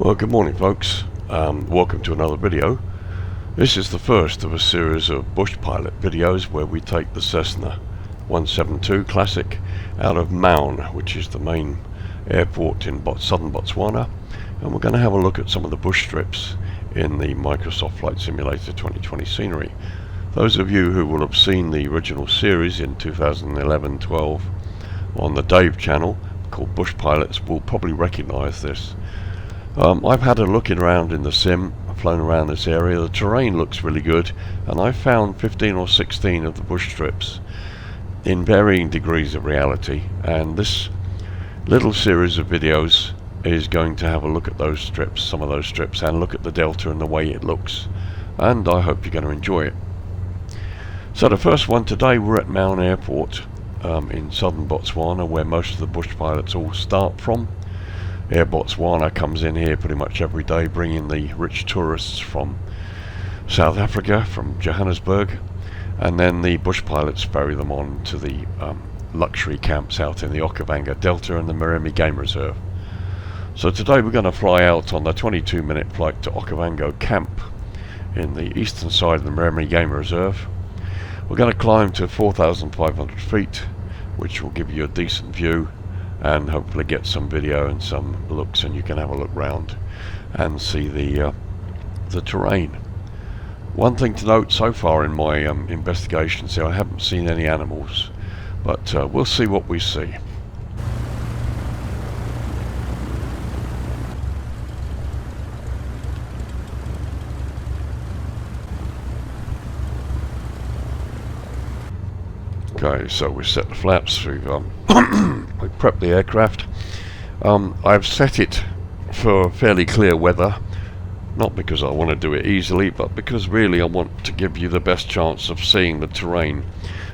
Well, good morning folks. Welcome to another video. This is the first of a series of bush pilot videos where we take the Cessna 172 Classic out of Maun, which is the main airport in southern Botswana, and we're going to have a look at some of the bush strips in the Microsoft Flight Simulator 2020 scenery. Those of you who will have seen the original series in 2011-12 on the Dave channel called Bush Pilots will probably recognize this. I've had a look around in the sim, I've flown around this area. The terrain looks really good, and I found 15 or 16 of the bush strips in varying degrees of reality, and this little series of videos is going to have a look at those strips, some of those strips, and look at the delta and the way it looks, and I hope you're going to enjoy it. So the first one today, we're at Maun Airport in southern Botswana, where most of the bush pilots all start from. Air Botswana comes in here pretty much every day, bringing the rich tourists from South Africa, from Johannesburg, and then the bush pilots ferry them on to the luxury camps out in the Okavango Delta and the Mirimi Game Reserve. So today we're going to fly out on the 22-minute flight to Okavango Camp in the eastern side of the Mirimi Game Reserve. We're going to climb to 4,500 feet, which will give you a decent view and hopefully get some video and some looks, and you can have a look round and see the terrain. One thing to note so far in my investigations here, I haven't seen any animals, but we'll see what we see. Okay, so we set the flaps, we've prepped the aircraft. I've set it for fairly clear weather, not because I want to do it easily, but because really I want to give you the best chance of seeing the terrain.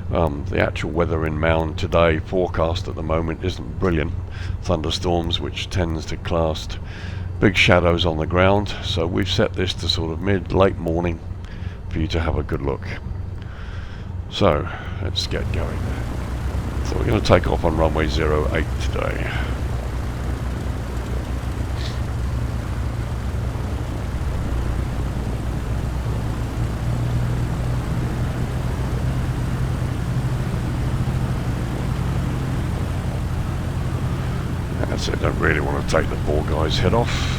The actual weather in Maun today, forecast at the moment, isn't brilliant. Thunderstorms, which tends to cast big shadows on the ground, so we've set this to sort of late morning for you to have a good look. So let's get going. So we're going to take off on runway 08 today. That's it, don't really want to take the poor guy's head off.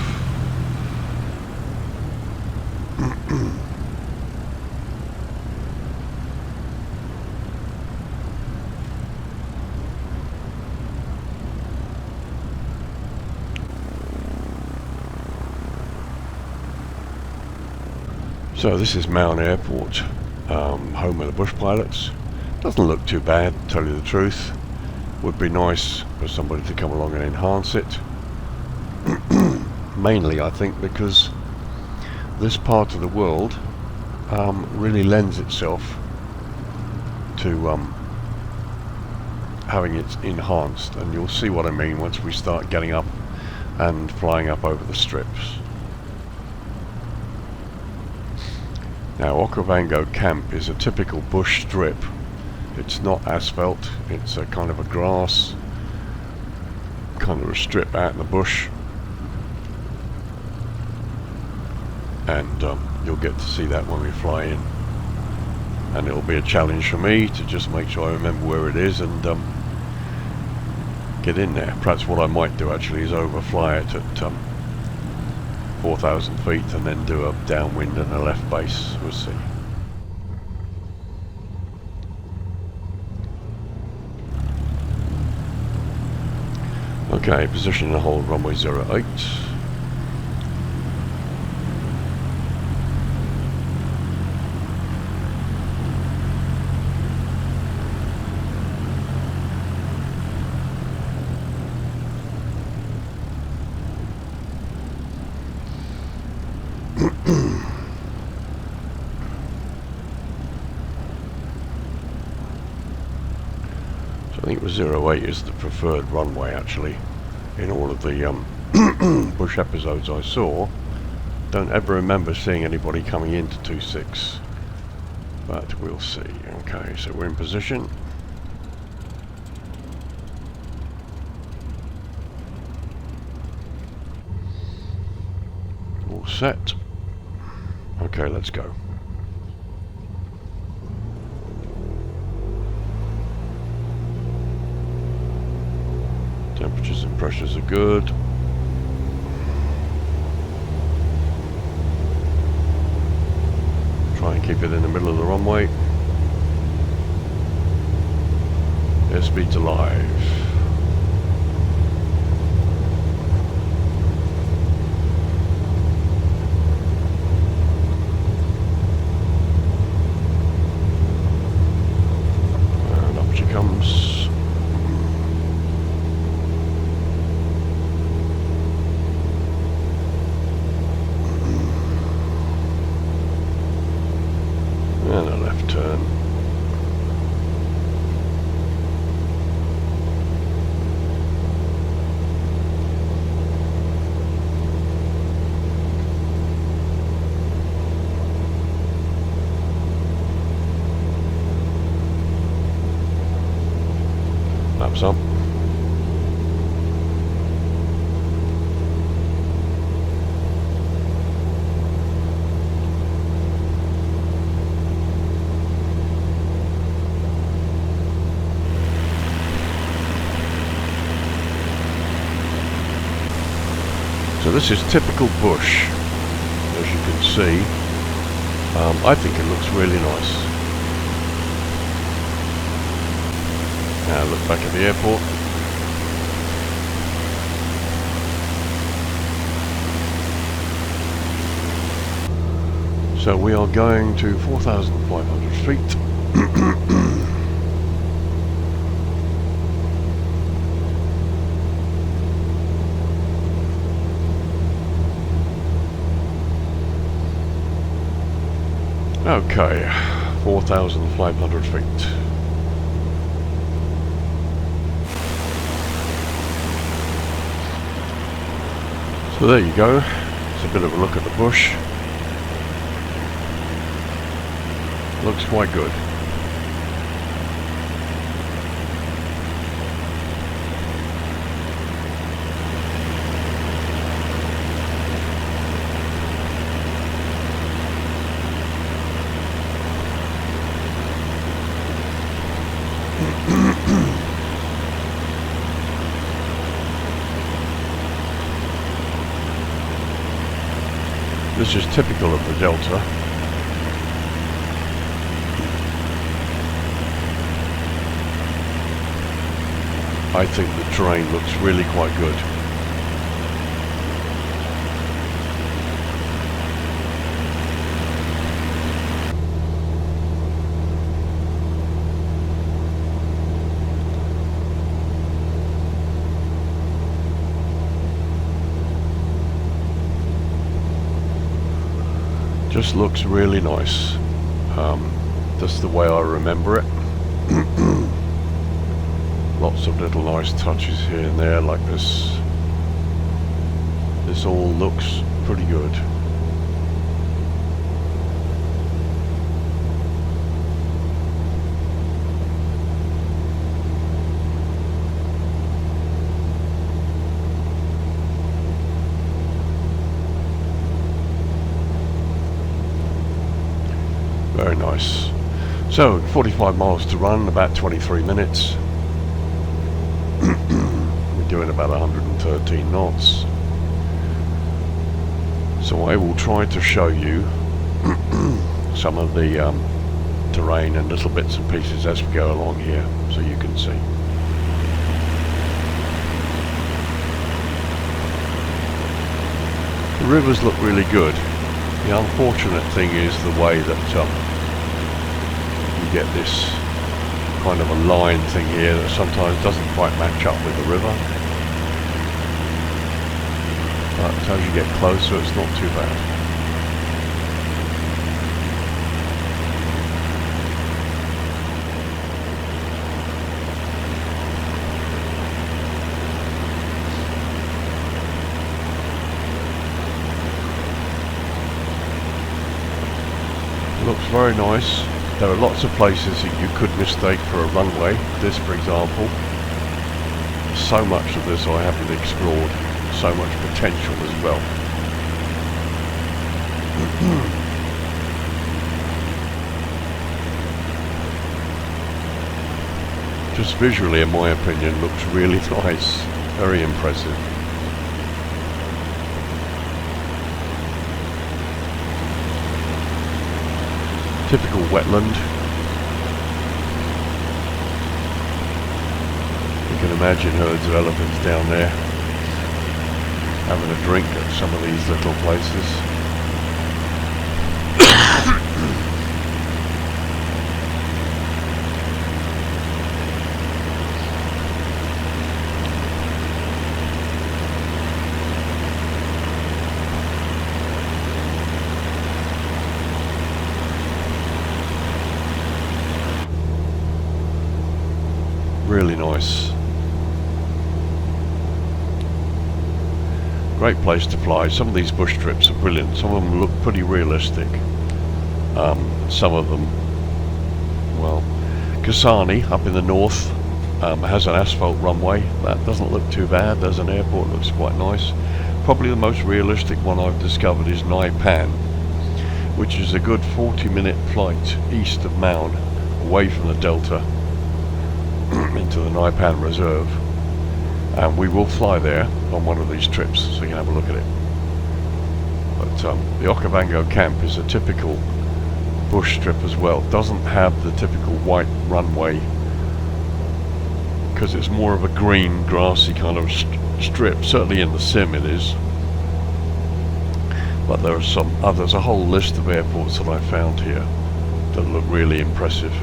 So this is Maun Airport, home of the bush pilots. Doesn't look too bad, to tell you the truth. Would be nice for somebody to come along and enhance it. Mainly I think because this part of the world really lends itself to having it enhanced, and you'll see what I mean once we start getting up and flying up over the strips. Now, Okavango Camp is a typical bush strip. It's not asphalt, it's a kind of a grass, kind of a strip out in the bush. And you'll get to see that when we fly in. And it'll be a challenge for me to just make sure I remember where it is and get in there. Perhaps what I might do actually is overfly it at 4,000 feet and then do a downwind and a left base. We'll see. Okay, position and hold runway 08. I think it was 08 is the preferred runway actually in all of the bush episodes I saw. Don't ever remember seeing anybody coming into 26, but we'll see. Okay, so we're in position. set. Okay, let's go. Temperatures and pressures are good. Try and keep it in the middle of the runway. Airspeed's alive. And up she comes. And a left turn. Laps up. So this is typical bush, as you can see. I think it looks really nice. Now look back at the airport. So we are going to 4,500 feet. Okay, 4,500 feet. So there you go. It's a bit of a look at the bush. Looks quite good. This is typical of the Delta. I think the terrain looks really quite good. Just looks really nice. That's the way I remember it. Lots of little nice touches here and there like this. This all looks pretty good. Very nice. So 45 miles to run, about 23 minutes. We're doing about 113 knots. So I will try to show you some of the terrain and little bits and pieces as we go along here, so you can see. The rivers look really good. The unfortunate thing is the way that you get this kind of a line thing here that sometimes doesn't quite match up with the river. But as you get closer, it's not too bad. Looks very nice. There are lots of places that you could mistake for a runway. This, for example. So much of this I haven't explored. So much potential as well. Just visually, in my opinion, looks really nice. Very impressive. Typical wetland. You can imagine herds of elephants down there having a drink at some of these little places. Really nice. Great place to fly. Some of these bush trips are brilliant. Some of them look pretty realistic. Some of them, well, Kasane up in the north has an asphalt runway. That doesn't look too bad. There's an airport, looks quite nice. Probably the most realistic one I've discovered is No.1, which is a good 40-minute flight east of Maun, away from the delta, into the No.1 reserve, and we will fly there on one of these trips so you can have a look at it. But the Okavango camp is a typical bush strip as well. It doesn't have the typical white runway because it's more of a green grassy kind of strip. Certainly in the sim it is, but there are some others, a whole list of airports that I found here that look really impressive.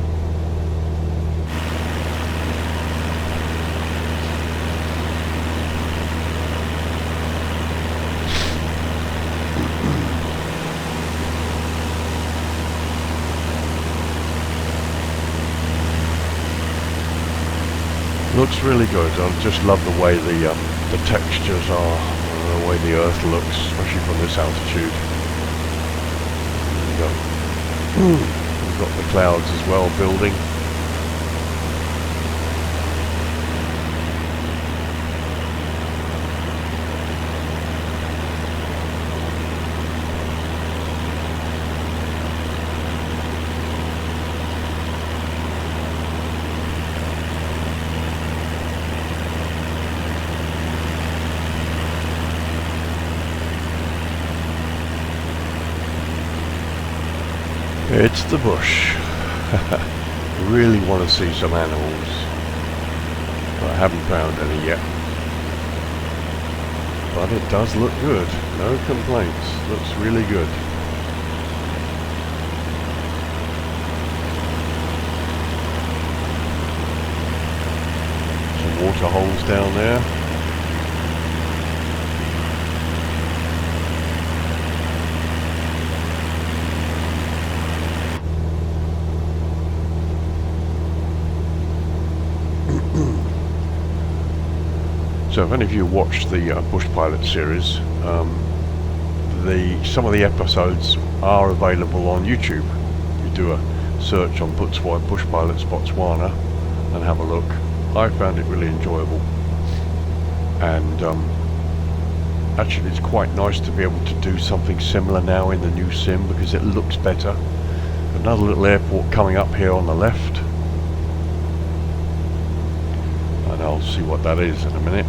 Looks really good. I just love the way the textures are, the way the earth looks, especially from this altitude. We've got the clouds as well building. It's the bush. Really want to see some animals, but I haven't found any yet. But it does look good. No complaints. Looks really good. Some water holes down there. So if any of you watched the Bush Pilot series, some of the episodes are available on YouTube. You do a search on Bush Pilots Botswana and have a look. I found it really enjoyable, and actually it's quite nice to be able to do something similar now in the new sim because it looks better. Another little airport coming up here on the left, and I'll see what that is in a minute.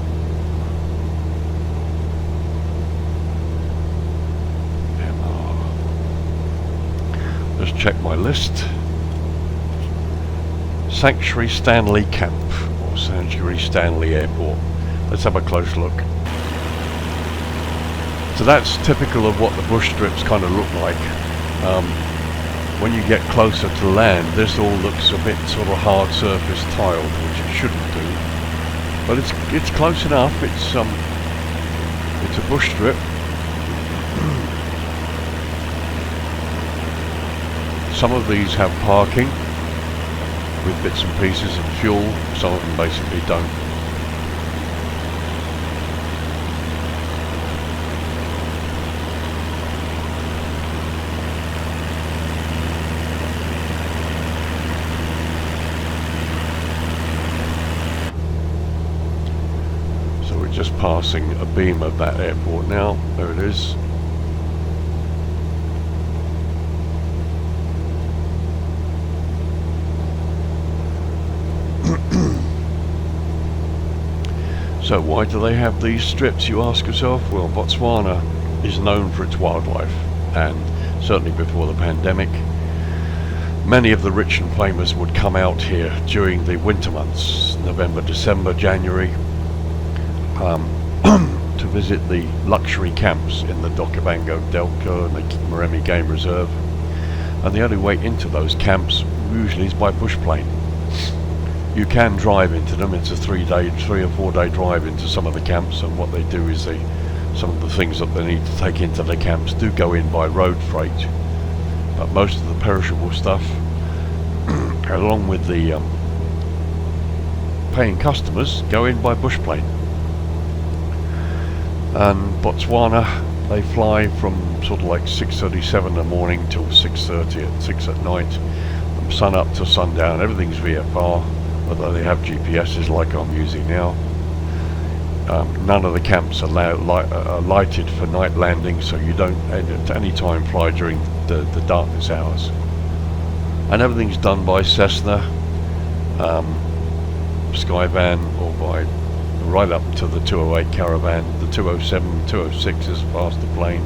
Just check my list. Sanctuary Stanley Camp, or Sanctuary Stanley Airport. Let's have a close look. So that's typical of what the bush strips kind of look like. When you get closer to land, this all looks a bit sort of hard surface tiled, which it shouldn't do. But it's close enough. It's a bush strip. Some of these have parking with bits and pieces and fuel. Some of them basically don't. So we're just passing a beam of that airport now. There it is. So why do they have these strips, you ask yourself? Well, Botswana is known for its wildlife, and certainly before the pandemic, many of the rich and famous would come out here during the winter months, November, December, January, to visit the luxury camps in the Okavango Delta and the Maremi Game Reserve. And the only way into those camps usually is by bush plane. You can drive into them. It's a 3 or 4 day drive into some of the camps, and what they do is some of the things that they need to take into the camps do go in by road freight, but most of the perishable stuff, along with the paying customers, go in by bush plane. And Botswana, they fly from sort of like 6:37 in the morning till 6:30 at 6 at night, from sun up to sundown. Everything's VFR, although they have GPSs like I'm using now. None of the camps are lighted for night landing, so you don't at any time fly during the darkness hours. And everything's done by Cessna, Skyvan, or by right up to the 208 Caravan. The 207, 206 is a faster plane.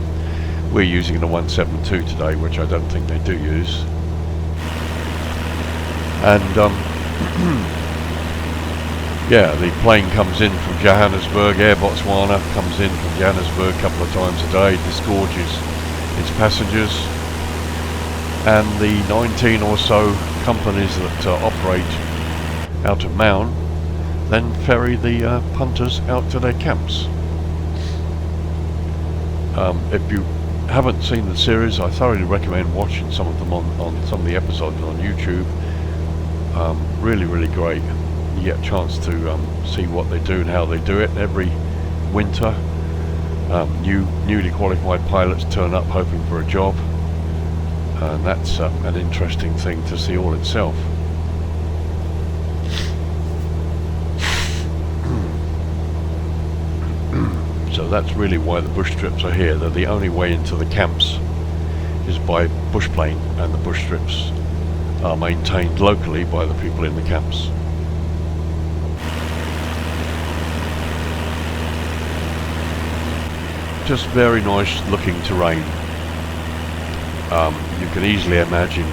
We're using the 172 today, which I don't think they do use. And yeah, the plane comes in from Johannesburg, Air Botswana comes in from Johannesburg a couple of times a day, disgorges its passengers, and the 19 or so companies that operate out of Maun then ferry the punters out to their camps. If you haven't seen the series, I thoroughly recommend watching some of them on some of the episodes on YouTube. Really, really great. You get a chance to see what they do and how they do it. Every winter, newly qualified pilots turn up hoping for a job, and that's an interesting thing to see all itself. So that's really why the bush strips are here. They're the only way into the camps is by bush plane, and the bush strips are maintained locally by the people in the camps. Just very nice looking terrain. You can easily imagine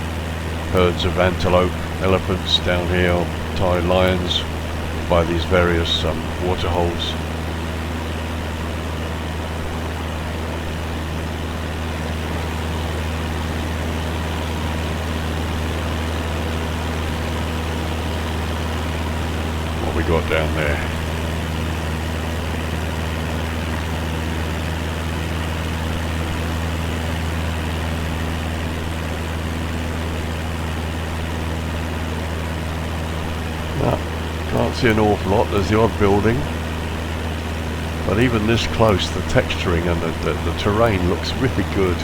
herds of antelope, elephants down here, or Thai lions by these various water holes. What we got down there? Can't see an awful lot. There's the odd building, but even this close, the texturing and the terrain looks really good.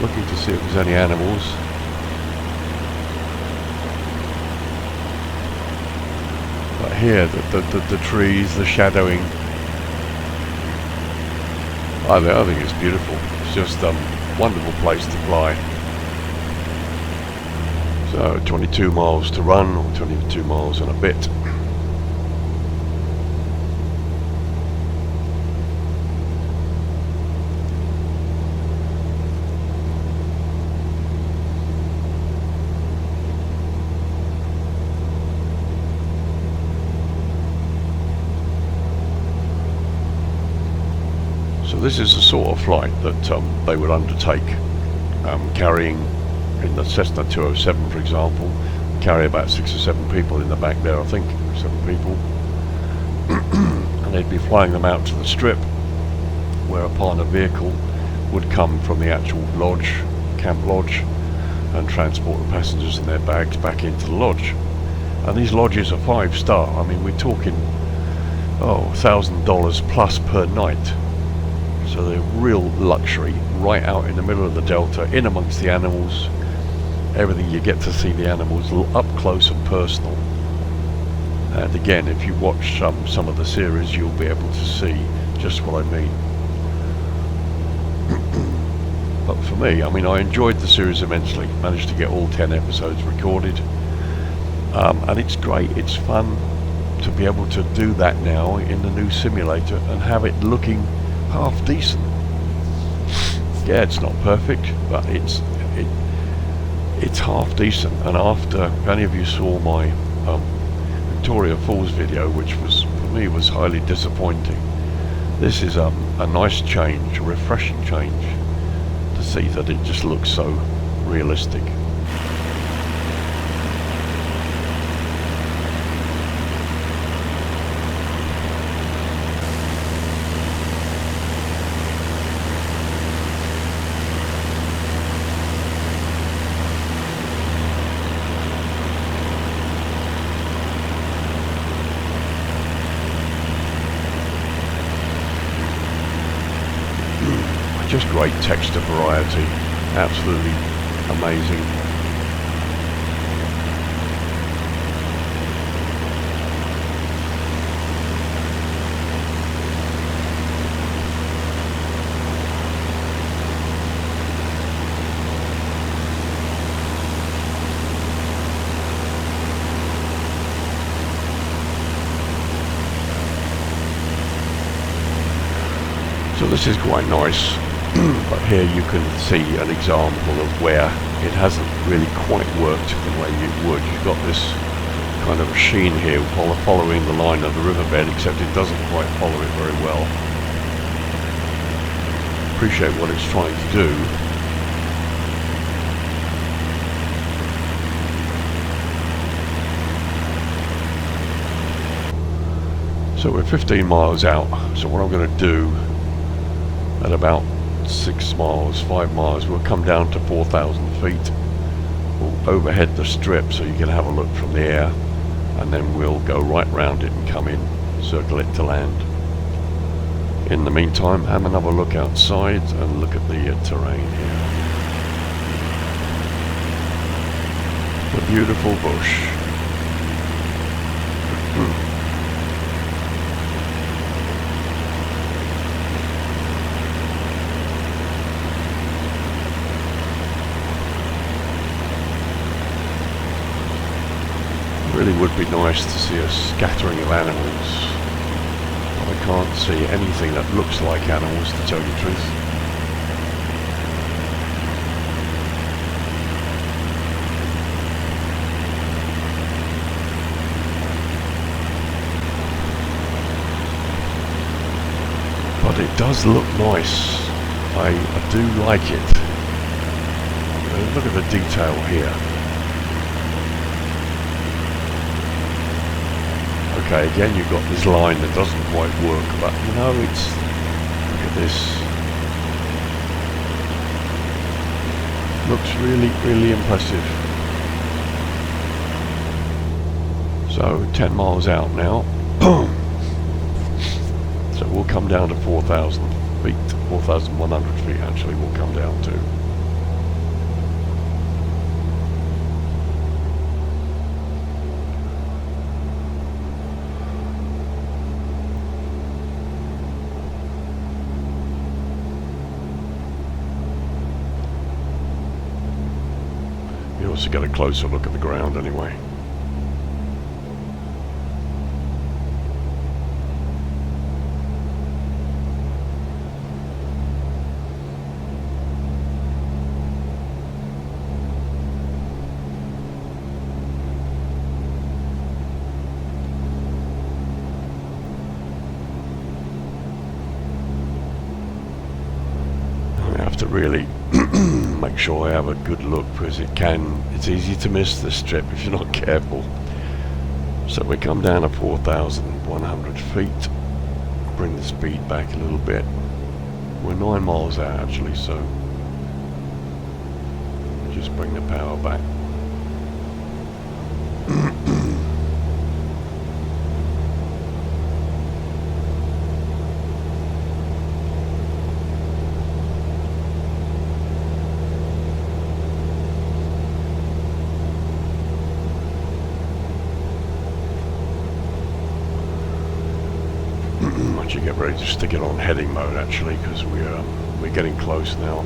Looking to see if there's any animals. But here, the trees, the shadowing, I think it's beautiful. It's just a wonderful place to fly. So 22 miles to run, or 22 miles and a bit. So this is the sort of flight that they would undertake, carrying, in the Cessna 207 for example, carry about 6 or 7 people in the back there, I think, 7 people. And they'd be flying them out to the strip, whereupon a vehicle would come from the actual lodge, camp lodge, and transport the passengers and their bags back into the lodge. And these lodges are 5-star. I mean, we're talking $1,000 plus per night. So they're real luxury, right out in the middle of the delta, in amongst the animals. Everything, you get to see the animals up close and personal. And again, if you watch some of the series, you'll be able to see just what I mean. But for me, I mean, I enjoyed the series immensely. Managed to get all 10 episodes recorded, and it's great. It's fun. to be able to do that now in the new simulator and have it looking half decent. Yeah, it's not perfect, but it's half decent. And after, if any of you saw my Victoria Falls video, which was for me was highly disappointing, this is a nice change, a refreshing change, to see that it just looks so realistic. Just great texture variety, absolutely amazing. So this is quite nice. But here you can see an example of where it hasn't really quite worked the way it would. You've got this kind of sheen here following the line of the riverbed, except it doesn't quite follow it very well. Appreciate what it's trying to do. So we're 15 miles out, so what I'm going to do at about 6 miles, 5 miles, we'll come down to 4,000 feet. We'll overhead the strip so you can have a look from the air, and then we'll go right round it and come in, circle it to land. In the meantime, have another look outside and look at the terrain here. The beautiful bush. Really would be nice to see a scattering of animals. I can't see anything that looks like animals, to tell you the truth. But it does look nice. I do like it. Look at the detail here. Okay, again you've got this line that doesn't quite work, but you know, it's, look at this. Looks really, really impressive. So 10 miles out now. So we'll come down to 4,000 feet, 4,100 feet actually we'll come down to. You also get a closer look at the ground anyway. I have to really make sure I have a good look, because it's easy to miss this strip if you're not careful. So we come down to 4,100 feet, bring the speed back a little bit. We're 9 miles out actually, so just bring the power back. You get ready to stick it on heading mode actually, because we're getting close now.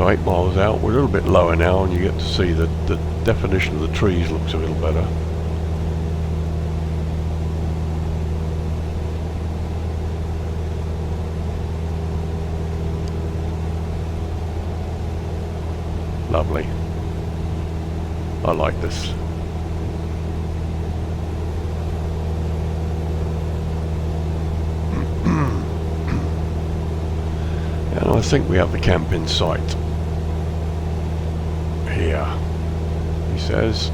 So 8 miles out, we're a little bit lower now, and you get to see that the definition of the trees looks a little better. Lovely. I like this. And I think we have the camp in sight. Here, he says.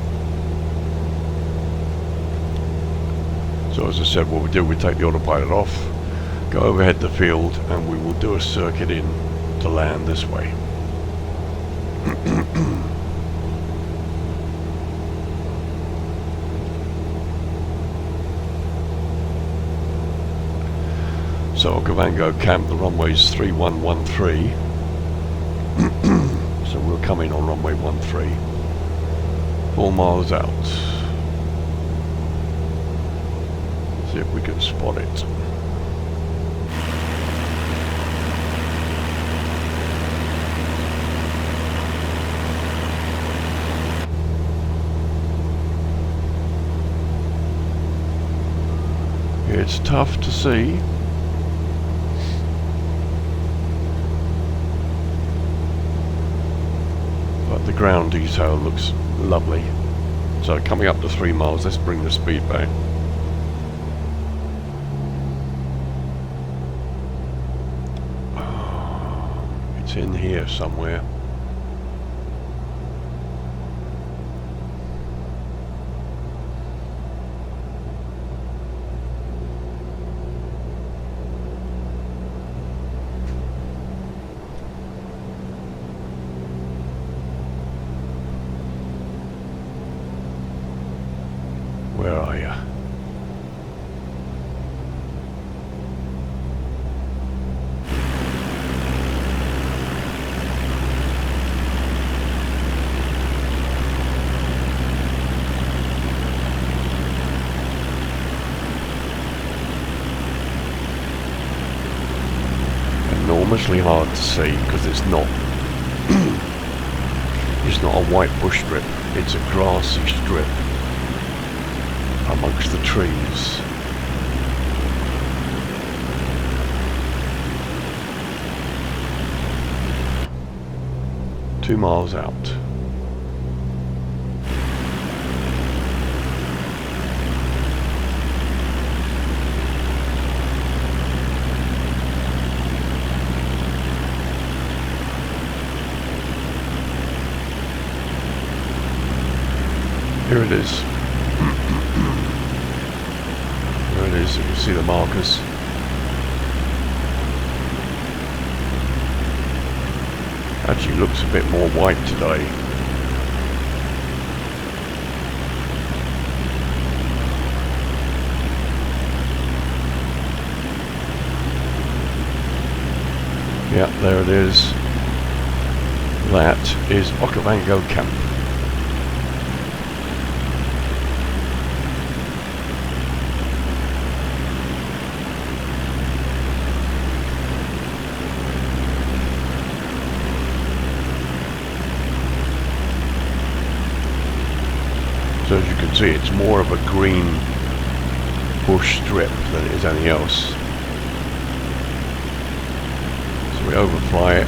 So as I said, what we do, we take the autopilot off, go overhead the field, and we will do a circuit in to land this way. So Okavango camp, the runway's 3113. So we'll come in on runway 13. 4 miles out. See if we can spot it. It's tough to see. But the ground detail looks lovely. So coming up to 3 miles, let's bring the speed back. Oh, it's in here somewhere. Where are you? Enormously hard to see because it's not it's not a white bush strip, it's a grassy strip amongst the trees. Two miles out. Here it is. There it is, you can see the markers. Actually looks a bit more white today. Yeah, there it is. That is Okavango Camp. So as you can see, it's more of a green bush strip than it is anything else. So we overfly it.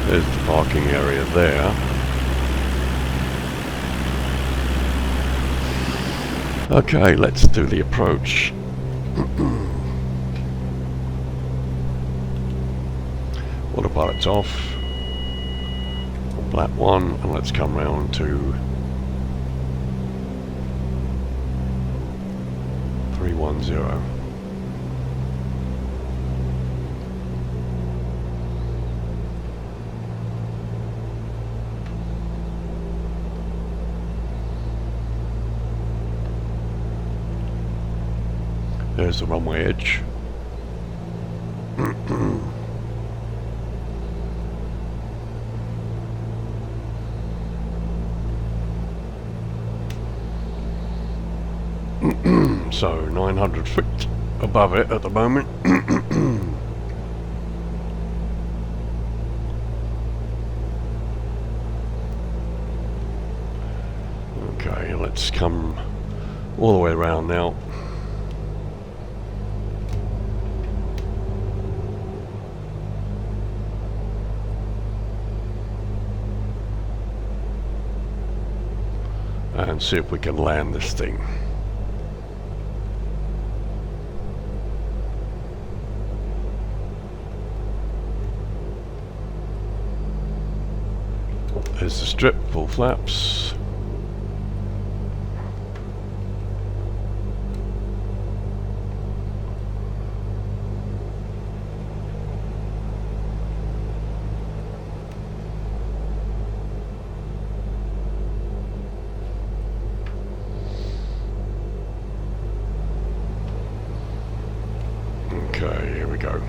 There's the parking area there. Okay, let's do the approach. Autopilot's off. Flat one, and let's come round to 310. There's the runway edge. So 900 feet above it at the moment. let's come all the way around now. And see if we can land this thing. There's the strip, full flaps. Okay, here we go.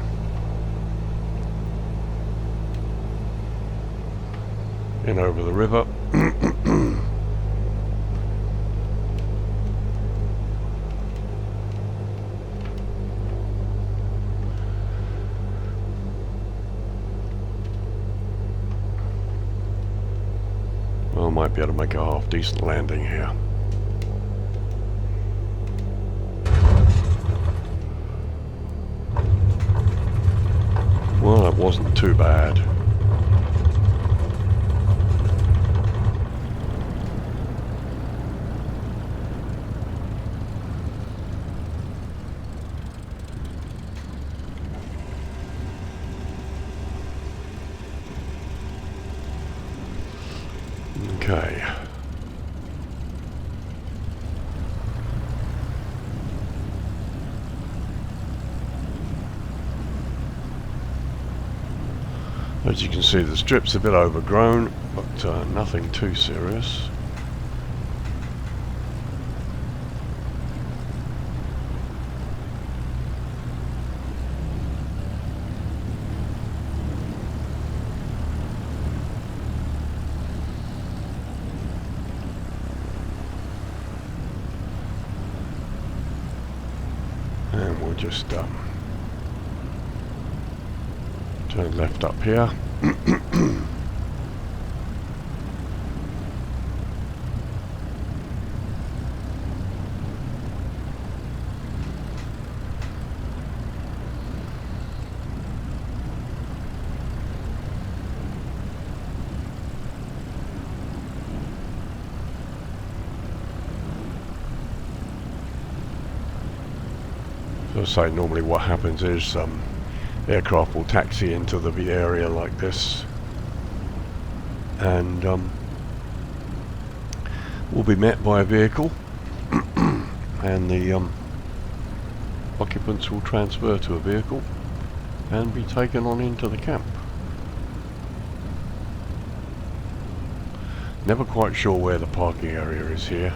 In over the river. Well, might be able to make a half decent landing here. Well, that wasn't too bad. Okay. As you can see, the strip's a bit overgrown, but nothing too serious. And we'll just turn left up here. So I say, normally what happens is aircraft will taxi into the area like this, and will be met by a vehicle, and the occupants will transfer to a vehicle and be taken on into the camp. Never quite sure where the parking area is here.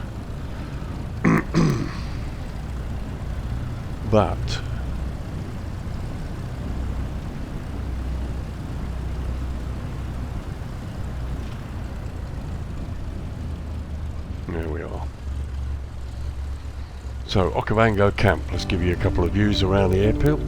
But there we are. So Okavango camp, let's give you a couple of views around the airfield.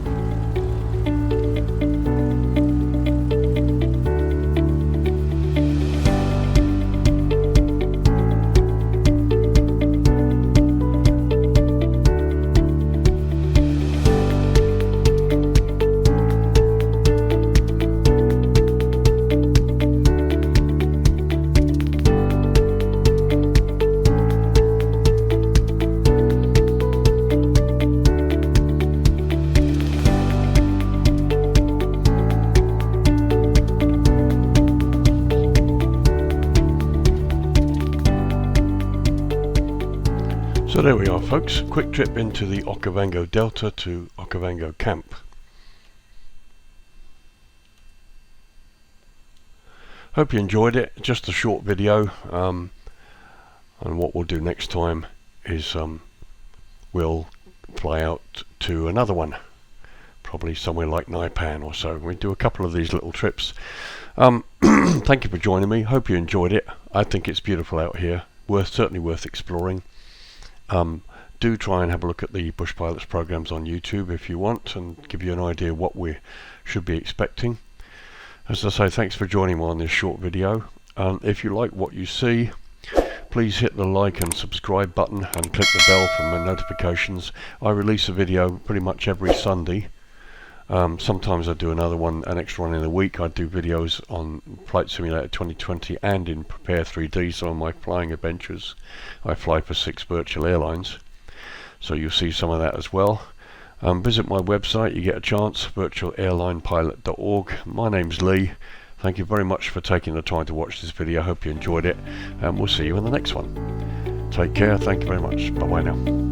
So there we are, folks, quick trip into the Okavango Delta to Okavango Camp. Hope you enjoyed it. Just a short video, and what we'll do next time is we'll fly out to another one, probably somewhere like No.1 or so. We do a couple of these little trips. Thank you for joining me. Hope you enjoyed it. I think it's beautiful out here. Certainly worth exploring. Do try and have a look at the Bush Pilots programs on YouTube if you want, and give you an idea what we should be expecting. As I say, thanks for joining me on this short video. If you like what you see, please hit the like and subscribe button and click the bell for my notifications. I release a video pretty much every Sunday. Sometimes I do an extra one in a week. I do videos on Flight Simulator 2020 and in Prepare 3D, some of my flying adventures. I fly for 6 virtual airlines, so you'll see some of that as well. Visit my website, you get a chance, VirtualAirlinePilot.org. My name's Lee. Thank you very much for taking the time to watch this video. I hope you enjoyed it, and we'll see you in the next one. Take care, thank you very much. Bye bye now.